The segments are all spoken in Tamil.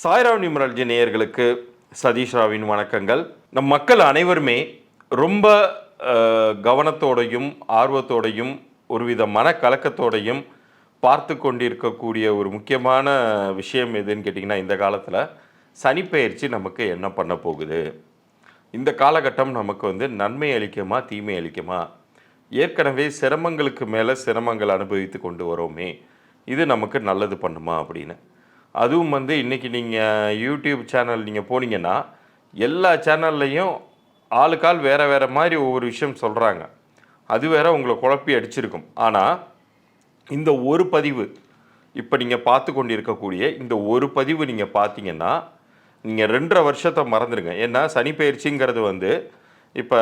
சாய்ராம் நியூமராலஜி நேயர்களுக்கு சதீஷ் ராவின் வணக்கங்கள். நம் மக்கள் அனைவருமே ரொம்ப கவனத்தோடையும் ஆர்வத்தோடையும் ஒருவித மனக்கலக்கத்தோடையும் பார்த்து கொண்டிருக்கக்கூடிய ஒரு முக்கியமான விஷயம் எதுன்னு கேட்டிங்கன்னா, இந்த காலத்தில் சனிப்பெயர்ச்சி நமக்கு என்ன பண்ண போகுது, இந்த காலகட்டம் நமக்கு நன்மை அளிக்குமா தீமை அளிக்குமா, ஏற்கனவே சிரமங்களுக்கு மேலே சிரமங்கள் அனுபவித்து கொண்டு வரோமே, இது நமக்கு நல்லது பண்ணுமா அப்படின்னு. அதுவும் இன்றைக்கி நீங்கள் யூடியூப் சேனல் நீங்கள் போனீங்கன்னா எல்லா சேனல்லையும் ஆளுக்கால் வேறு வேறு மாதிரி ஒவ்வொரு விஷயம் சொல்கிறாங்க. அது வேற உங்களை குழப்பி அடிச்சிருக்கும். ஆனால் இந்த ஒரு பதிவு, இப்போ நீங்கள் பார்த்து கொண்டு இருக்கக்கூடிய இந்த ஒரு பதிவு நீங்கள் பார்த்தீங்கன்னா நீங்கள் 2.5 வருஷத்தை மறந்துடுங்க. ஏன்னா சனி பயிற்சிங்கிறது இப்போ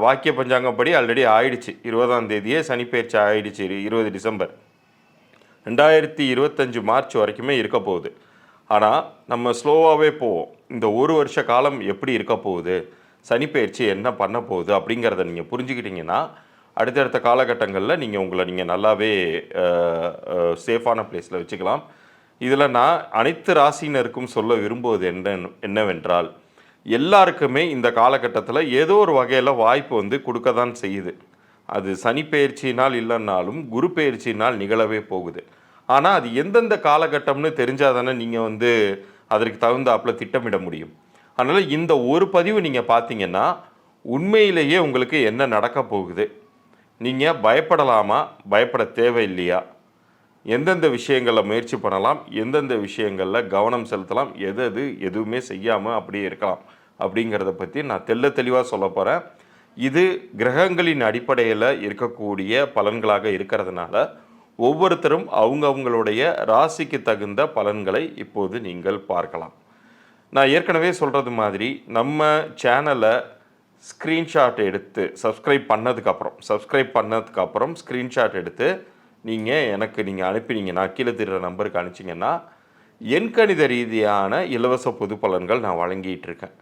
வாக்கிய பஞ்சாங்கப்படி ஆல்ரெடி ஆயிடுச்சு. 20ஆம் தேதியே சனி பயிற்சி ஆயிடுச்சு. 20 டிசம்பர் 2025 மார்ச் வரைக்குமே இருக்க போகுது. ஆனால் நம்ம ஸ்லோவாகவே போவோம். இந்த ஒரு வருஷ காலம் எப்படி இருக்க போகுது, சனிப்பெயர்ச்சி என்ன பண்ண போகுது அப்படிங்கிறத நீங்கள் புரிஞ்சுக்கிட்டிங்கன்னா அடுத்தடுத்த காலகட்டங்களில் நீங்கள் நல்லாவே சேஃபான பிளேஸில் வச்சுக்கலாம். இதில் நான் அனைத்து ராசினருக்கும் சொல்ல விரும்புவது என்னவென்றால், எல்லாருக்குமே இந்த காலகட்டத்தில் ஏதோ ஒரு வகையில் வாய்ப்பு கொடுக்க தான் செய்யுது. அது சனி பெயர்ச்சினால் இல்லைன்னாலும் குரு பெயர்ச்சினால் நிகழவே போகுது. ஆனால் அது எந்தெந்த காலகட்டம்னு தெரிஞ்சால் தானே நீங்கள் அதற்கு தகுந்தாப்பில் திட்டமிட முடியும். அதனால் இந்த ஒரு பதிவு நீங்கள் பார்த்தீங்கன்னா உண்மையிலேயே உங்களுக்கு என்ன நடக்க போகுது, நீங்கள் பயப்படலாமா பயப்பட தேவையில்லையா, எந்தெந்த விஷயங்களில் முயற்சி பண்ணலாம், எந்தெந்த விஷயங்களில் கவனம் செலுத்தலாம், எதுவுமே செய்யாமல் அப்படியே இருக்கலாம் அப்படிங்கிறத பற்றி நான் தெளிவாக சொல்ல போகிறேன். இது கிரகங்களின் அடிப்படையில் இருக்கக்கூடிய பலன்களாக இருக்கிறதுனால ஒவ்வொருத்தரும் அவங்களுடைய ராசிக்கு தகுந்த பலன்களை இப்போது நீங்கள் பார்க்கலாம். நான் ஏற்கனவே சொல்கிறது மாதிரி நம்ம சேனலை ஸ்க்ரீன்ஷாட் எடுத்து சப்ஸ்கிரைப் பண்ணதுக்கப்புறம் ஸ்க்ரீன்ஷாட் எடுத்து நீங்கள் அனுப்பினீங்கன்னா, கீழே தெரிகிற நம்பருக்கு அனுப்பிச்சிங்கன்னா எண்கணித ரீதியான இலவச பொது பலன்கள் நான் வழங்கிட்டு இருக்கேன்.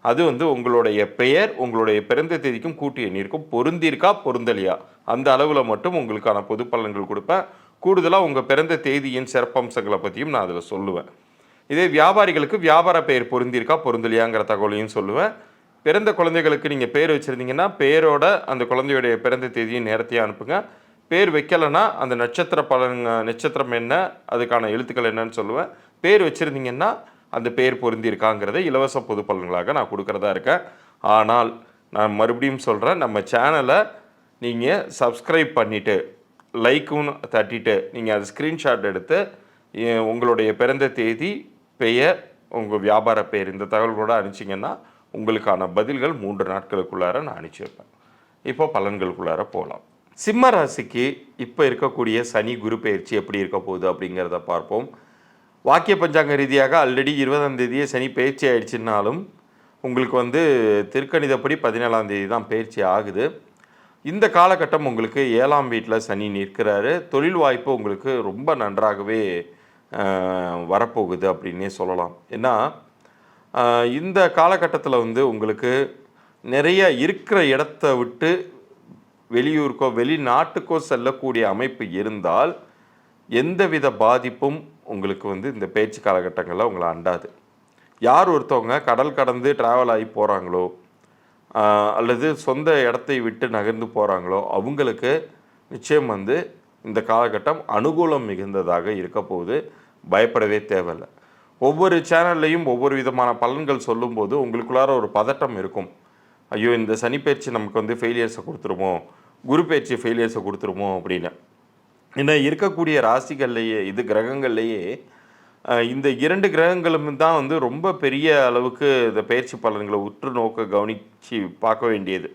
அது உங்களுடைய பெயர், உங்களுடைய பிறந்த தேதிக்கும் கூட்டு எண்ணிற்கும் பொருந்திருக்கா பொருந்தலையா அந்த அளவில் மட்டும் உங்களுக்கான பொது பலன்கள் கொடுப்பேன். கூடுதலாக உங்கள் பிறந்த தேதியின் சிறப்பம்சங்களை பற்றியும் நான் அதில் சொல்லுவேன். இதே வியாபாரிகளுக்கு வியாபார பெயர் பொருந்திருக்கா பொருந்தலையாங்கிற தகவலையும் சொல்லுவேன். பிறந்த குழந்தைகளுக்கு நீங்கள் பேர் வச்சுருந்தீங்கன்னா பேரோட அந்த குழந்தையுடைய பிறந்த தேதியும் நேரத்தையும் அனுப்புங்க. பேர் வைக்கலைன்னா அந்த நட்சத்திரம் என்ன, அதுக்கான எழுத்துக்கள் என்னன்னு சொல்லுவேன். பேர் வச்சுருந்தீங்கன்னா அந்த பேர் பொருந்திருக்காங்கிறத இலவச பொது பலன்களாக நான் கொடுக்குறதா இருக்கேன். ஆனால் நான் மறுபடியும் சொல்கிறேன், நம்ம சேனலை நீங்கள் சப்ஸ்கிரைப் பண்ணிவிட்டு லைக்கும் தட்டிட்டு நீங்கள் அது ஸ்க்ரீன்ஷாட் எடுத்து உங்களுடைய பிறந்த தேதி, பெயர், உங்கள் வியாபார பெயர் இந்த தகவல்களோடு அனுப்பிச்சிங்கன்னா உங்களுக்கான பதில்கள் 3 நாட்களுக்குள்ளார நான் அனுப்பிச்சி வைப்பேன். இப்போ பலன்களுக்குள்ளார போகலாம். சிம்ம ராசிக்கு இப்போ இருக்கக்கூடிய சனி குரு பெயர்ச்சி எப்படி இருக்க போகுது அப்படிங்கிறத பார்ப்போம். வாக்கிய பஞ்சாங்க ரீதியாக ஆல்ரெடி 20ஆம் தேதியே சனி பயிற்சி ஆயிடுச்சுன்னாலும் உங்களுக்கு திருக்கணிதப்படி 17ஆம் தேதி தான் பயிற்சி ஆகுது. இந்த காலகட்டம் உங்களுக்கு 7ஆம் வீட்டில் சனி நிற்கிறாரு. தொழில் வாய்ப்பு உங்களுக்கு ரொம்ப நன்றாகவே வரப்போகுது அப்படின்னே சொல்லலாம். ஏன்னா இந்த காலகட்டத்தில் உங்களுக்கு நிறைய இருக்கிற இடத்த விட்டு வெளியூருக்கோ வெளிநாட்டுக்கோ செல்லக்கூடிய அமைப்பு இருந்தால் எந்தவித பாதிப்பும் உங்களுக்கு இந்த பயிற்சி காலகட்டங்களில் உங்களை அண்டாது. யார் ஒருத்தவங்க கடல் கடந்து ட்ராவல் ஆகி போகிறாங்களோ அல்லது சொந்த இடத்தை விட்டு நகர்ந்து போகிறாங்களோ அவங்களுக்கு நிச்சயம் இந்த காலகட்டம் அனுகூலம் மிகுந்ததாக இருக்க போது பயப்படவே தேவையில்லை. ஒவ்வொரு சேனல்லையும் ஒவ்வொரு விதமான பலன்கள் சொல்லும்போது உங்களுக்குள்ளார ஒரு பதட்டம் இருக்கும். ஐயோ, இந்த சனி பயிற்சி நமக்கு ஃபெயிலியர்ஸை கொடுத்துருமோ, குரு பயிற்சி ஃபெயிலியர்ஸை கொடுத்துருமோ அப்படின்னு. ஏன்னா இருக்கக்கூடிய ராசிகள்லேயே கிரகங்கள்லேயே இந்த 2 கிரகங்களும் தான் ரொம்ப பெரிய அளவுக்கு இந்த பயிற்சி பலன்களை உற்று நோக்க கவனித்து பார்க்க வேண்டியது.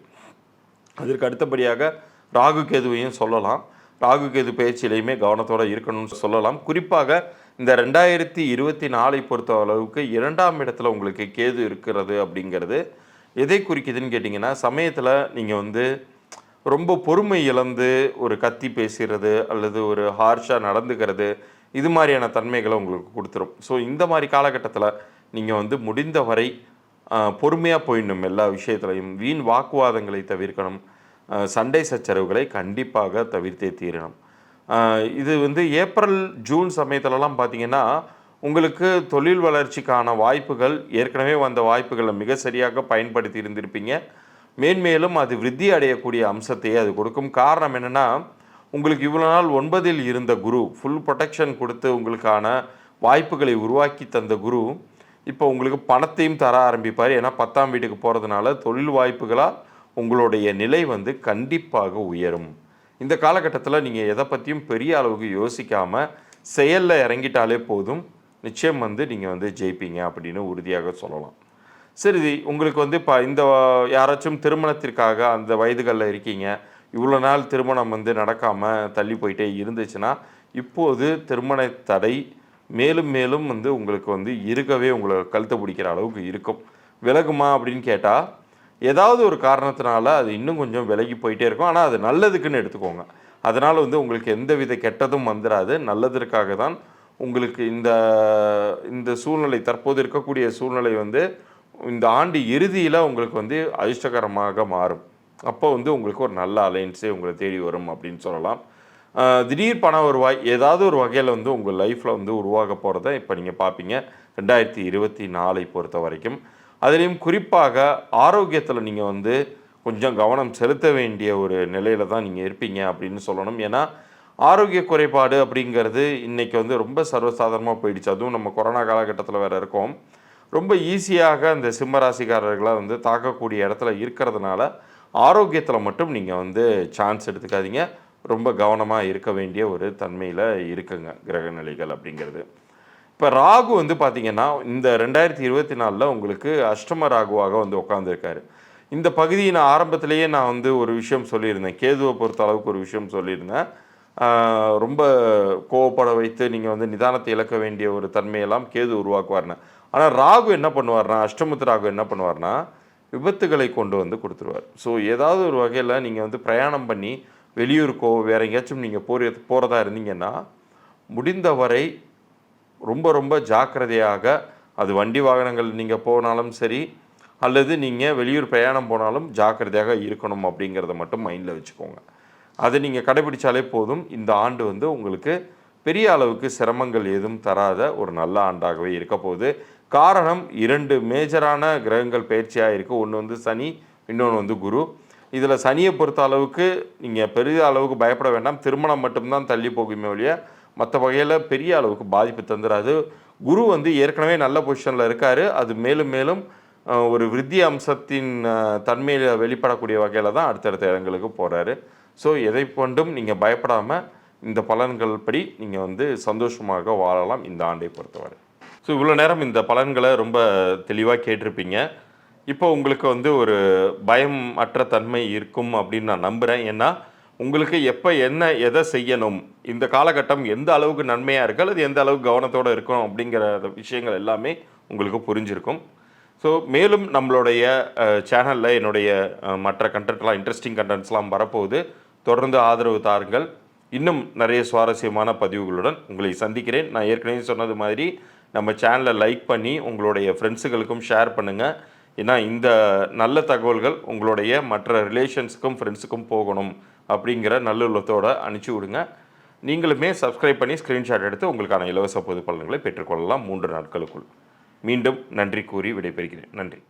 அதற்கு அடுத்தபடியாக ராகு கேதுவையும் சொல்லலாம். ராகு கேது பயிற்சியிலையுமே கவனத்தோடு இருக்கணும்னு சொல்லலாம். குறிப்பாக இந்த 2024 பொறுத்த அளவுக்கு 2ஆம் இடத்துல உங்களுக்கு கேது இருக்கிறது அப்படிங்கிறது எதை குறிக்குதுன்னு கேட்டிங்கன்னா, சமயத்தில் நீங்கள் ரொம்ப பொறுமை இழந்து ஒரு கத்தி பேசுகிறது அல்லது ஒரு ஹார்ஷாக நடந்துக்கிறது, இது மாதிரியான தன்மைகளை உங்களுக்கு கொடுத்துரும். ஸோ இந்த மாதிரி காலகட்டத்தில் நீங்கள் முடிந்த வரை பொறுமையாக போயிடணும். எல்லா விஷயத்துலையும் வீண் வாக்குவாதங்களை தவிர்க்கணும். சண்டை சச்சரவுகளை கண்டிப்பாக தவிர்த்தே தீரணும். இது வந்து ஏப்ரல், ஜூன் சமயத்துலலாம் பார்த்தீங்கன்னா, உங்களுக்கு தொழில் வளர்ச்சிக்கான வாய்ப்புகள் ஏற்கனவே வந்த வாய்ப்புகள மிக சரியாக பயன்படுத்தி இருந்திருப்பீங்க. மேன்மேலும் அது விருத்தி அடையக்கூடிய அம்சத்தையே அது கொடுக்கும். காரணம் என்னன்னா, உங்களுக்கு இவ்வளோ நாள் 9ல் இருந்த குரு, ஃபுல் புரொடெக்ஷன் கொடுத்து உங்களுக்கான வாய்ப்புகளை உருவாக்கி தந்த குரு, இப்போ உங்களுக்கு பணத்தையும் தர ஆரம்பிப்பார். ஏன்னா 10ஆம் வீட்டுக்கு போகிறதுனால தொழில் வாய்ப்புகளால் உங்களுடைய நிலை வந்து கண்டிப்பாக உயரும். இந்த காலகட்டத்தில் நீங்கள் எதை பற்றியும் பெரிய அளவுக்கு யோசிக்காமல் செயலில் இறங்கிட்டாலே போதும், நிச்சயம் வந்து நீங்கள் வந்து ஜெயிப்பீங்க அப்படின்னு உறுதியாக சொல்லலாம். சரி, உங்களுக்கு வந்து இப்போ இந்த யாராச்சும் திருமணத்திற்காக அந்த வயதுகளில் இருக்கீங்க, இவ்வளோ நாள் திருமணம் வந்து நடக்காமல் தள்ளி போயிட்டே இருந்துச்சுன்னா, இப்போது திருமண தடை மேலும் மேலும் வந்து உங்களுக்கு வந்து இருக்கவே உங்களை கழுத்தை பிடிக்கிற அளவுக்கு இருக்கும். விலகுமா அப்படின்னு கேட்டால், ஏதாவது ஒரு காரணத்தினால அது இன்னும் கொஞ்சம் விலகி போயிட்டே இருக்கும். ஆனால் அது நல்லதுக்குன்னு எடுத்துக்கோங்க. அதனால் வந்து உங்களுக்கு எந்தவித கெட்டதும் வந்துடாது. நல்லதற்காக தான் உங்களுக்கு இந்த இந்த சூழ்நிலை, தற்போது இருக்கக்கூடிய சூழ்நிலை வந்து இந்த ஆண்டு இறுதியில் உங்களுக்கு வந்து அதிர்ஷ்டகரமாக மாறும். அப்போ வந்து உங்களுக்கு ஒரு நல்ல அலைன்ஸே உங்களை தேடி வரும் அப்படின்னு சொல்லலாம். திடீர் பண வருவாய் ஏதாவது ஒரு வகையில் வந்து உங்கள் லைஃப்பில் வந்து உருவாக போகிறத இப்போ நீங்கள் பார்ப்பீங்க 2024 பொறுத்த வரைக்கும். அதுலேயும் குறிப்பாக ஆரோக்கியத்தில் நீங்கள் வந்து கொஞ்சம் கவனம் செலுத்த வேண்டிய ஒரு நிலையில் தான் நீங்கள் இருப்பீங்க அப்படின்னு சொல்லணும். ஏன்னா ஆரோக்கிய குறைபாடு அப்படிங்கிறது இன்றைக்கி வந்து ரொம்ப சர்வசாதாரணமாக போயிடுச்சு. அதுவும் நம்ம கொரோனா காலகட்டத்தில் வேறு இருக்கோம். ரொம்ப ஈஸியாக அந்த சிம்ம ராசிக்காரர்களை வந்து தாக்கக்கூடிய இடத்துல இருக்கிறதுனால ஆரோக்கியத்தில் மட்டும் நீங்கள் வந்து சான்ஸ் எடுத்துக்காதீங்க. ரொம்ப கவனமாக இருக்க வேண்டிய ஒரு தன்மையில் இருக்குங்க கிரக நிலைகள் அப்படிங்கிறது. இப்போ ராகு வந்து பார்த்திங்கன்னா இந்த 2024 உங்களுக்கு அஷ்டம ராகுவாக வந்து உட்காந்துருக்காரு. இந்த பகுதியை நான் ஆரம்பத்திலேயே நான் வந்து ஒரு விஷயம் சொல்லியிருந்தேன். கேதுவை பொறுத்த அளவுக்கு ஒரு விஷயம் சொல்லியிருந்தேன். ரொம்ப கோவப்பட வைத்து நீங்கள் வந்து நிதானத்தை இழக்க வேண்டிய ஒரு தன்மையெல்லாம் கேது உருவாக்குவார்னு. ஆனால் ராகு என்ன பண்ணுவார்னா, அஷ்டமத்து ராகு என்ன பண்ணுவார்னா, விபத்துகளை கொண்டு வந்து கொடுத்துருவார். ஸோ ஏதாவது ஒரு வகையில் நீங்கள் வந்து பிரயாணம் பண்ணி வெளியூருக்கோ வேறு எங்கேயாச்சும் நீங்கள் போகிறதா இருந்தீங்கன்னா, முடிந்தவரை ரொம்ப ரொம்ப ஜாக்கிரதையாக, அது வண்டி வாகனங்கள் நீங்கள் போனாலும் சரி, அல்லது நீங்கள் வெளியூர் பிரயாணம் போனாலும் ஜாக்கிரதையாக இருக்கணும் அப்படிங்கிறத மட்டும் மைண்டில் வச்சுக்கோங்க. அதை நீங்கள் கடைபிடிச்சாலே போதும். இந்த ஆண்டு வந்து உங்களுக்கு பெரிய அளவுக்கு சிரமங்கள் ஏதும் தராத ஒரு நல்ல ஆண்டாகவே இருக்க போகுது. காரணம் 2 மேஜரான கிரகங்கள் பயிற்சியாக இருக்குது. ஒன்று வந்து சனி, இன்னொன்று வந்து குரு. இதில் சனியை பொறுத்த அளவுக்கு நீங்கள் பெரிய அளவுக்கு பயப்பட வேண்டாம். திருமணம் மட்டும்தான் தள்ளி போகுமே ஒழிய மற்ற வகையில் பெரிய அளவுக்கு பாதிப்பு தந்துடாது. குரு வந்து ஏற்கனவே நல்ல பொசிஷனில் இருக்கார். அது மேலும் மேலும் ஒரு விருத்தி அம்சத்தின் தன்மையில் வெளிப்படக்கூடிய வகையில் தான் அடுத்தடுத்த இடங்களுக்கு போகிறாரு. ஸோ எதை கொண்டும் நீங்கள் பயப்படாமல் இந்த பலன்கள் படி நீங்கள் வந்து சந்தோஷமாக வாழலாம் இந்த ஆண்டை பொறுத்தவரை. ஸோ இவ்வளோ நேரம் இந்த பலன்களை ரொம்ப தெளிவாக கேட்டிருப்பீங்க. இப்போ உங்களுக்கு வந்து ஒரு பயம் அற்ற தன்மை இருக்கும் அப்படின்னு நான் நம்புகிறேன். ஏன்னா உங்களுக்கு எப்போ என்ன எதை செய்யணும், இந்த காலகட்டம் எந்த அளவுக்கு நன்மையாக இருக்குது அல்லது எந்த அளவுக்கு கவனத்தோடு இருக்கும் அப்படிங்கிற விஷயங்கள் எல்லாமே உங்களுக்கு புரிஞ்சிருக்கும். ஸோ மேலும் நம்மளுடைய சேனலில் என்னுடைய மற்ற கண்டென்ட்லாம் இன்ட்ரெஸ்டிங் கண்டென்ட்ஸ்லாம் வரப்போகுது. தொடர்ந்து ஆதரவு தாருங்கள். இன்னும் நிறைய சுவாரஸ்யமான பதிவுகளுடன் உங்களை சந்திக்கிறேன். நான் ஏற்கனவே சொன்னது மாதிரி நம்ம சேனலை லைக் பண்ணி உங்களுடைய ஃப்ரெண்ட்ஸுகளுக்கும் ஷேர் பண்ணுங்கள். ஏன்னா இந்த நல்ல தகவல்கள் உங்களுடைய மற்ற ரிலேஷன்ஸுக்கும் ஃப்ரெண்ட்ஸுக்கும் போகணும் அப்படிங்கிற நல்லுள்ளத்தோடு அனுப்பிச்சி விடுங்க. நீங்களுமே சப்ஸ்கிரைப் பண்ணி ஸ்க்ரீன்ஷாட் எடுத்து உங்களுக்கான இலவச பொது பலன்களை பெற்றுக்கொள்ளலாம் 3 நாட்களுக்குள். மீண்டும் நன்றி கூறி விடைபெறுகிறேன். நன்றி.